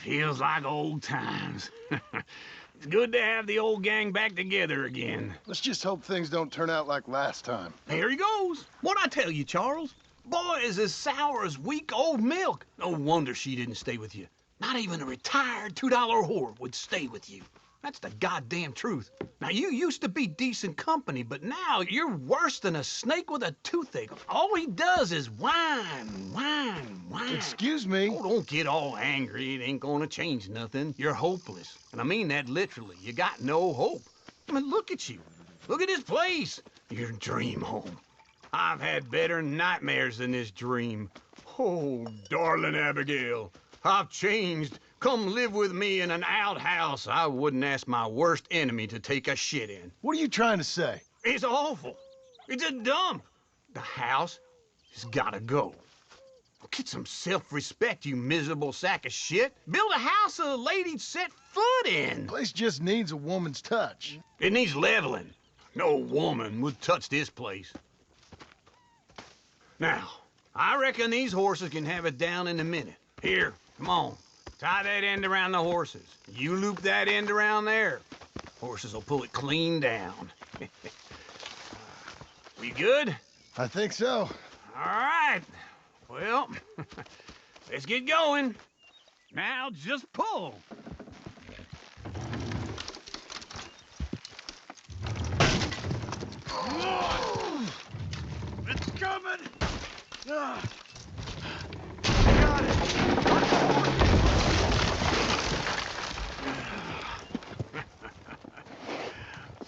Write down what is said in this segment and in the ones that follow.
Feels like old times. It's good to have the old gang back together again. Let's just hope things don't turn out like last time. Here he goes. What'd I tell you, Charles? Boy is as sour as weak old milk. No wonder she didn't stay with you. Not even a retired $2 whore would stay with you. That's the goddamn truth. Now, you used to be decent company, but now you're worse than a snake with a toothache. All he does is whine, whine, whine. Excuse me? Oh, don't get all angry. It ain't gonna change nothing. You're hopeless. And I mean that literally. You got no hope. I mean, look at you. Look at this place. Your dream home. I've had better nightmares than this dream. Oh, darling Abigail, I've changed. Come live with me in an outhouse I wouldn't ask my worst enemy to take a shit in. What are you trying to say? It's awful. It's a dump. The house has gotta go. Get some self-respect, you miserable sack of shit. Build a house a lady'd set foot in. The place just needs a woman's touch. It needs leveling. No woman would touch this place. Now, I reckon these horses can have it down in a minute. Here, come on. Tie that end around the horses. You loop that end around there. Horses will pull it clean down. We good? I think so. All right. Well, let's get going. Now just pull. It's coming. Got it.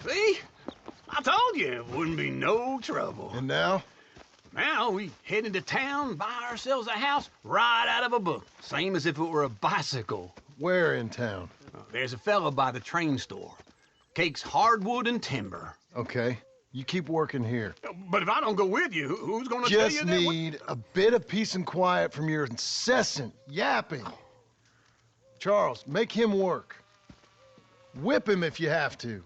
See? I told you it wouldn't be no trouble. And now? Now we head into town, buy ourselves a house right out of a book. Same as if it were a bicycle. Where in town? There's a fella by the train store. Cakes hardwood and timber. Okay. You keep working here. But if I don't go with you, who's gonna tell you Just that? need a bit of peace and quiet from your incessant yapping. Charles, make him work. Whip him if you have to.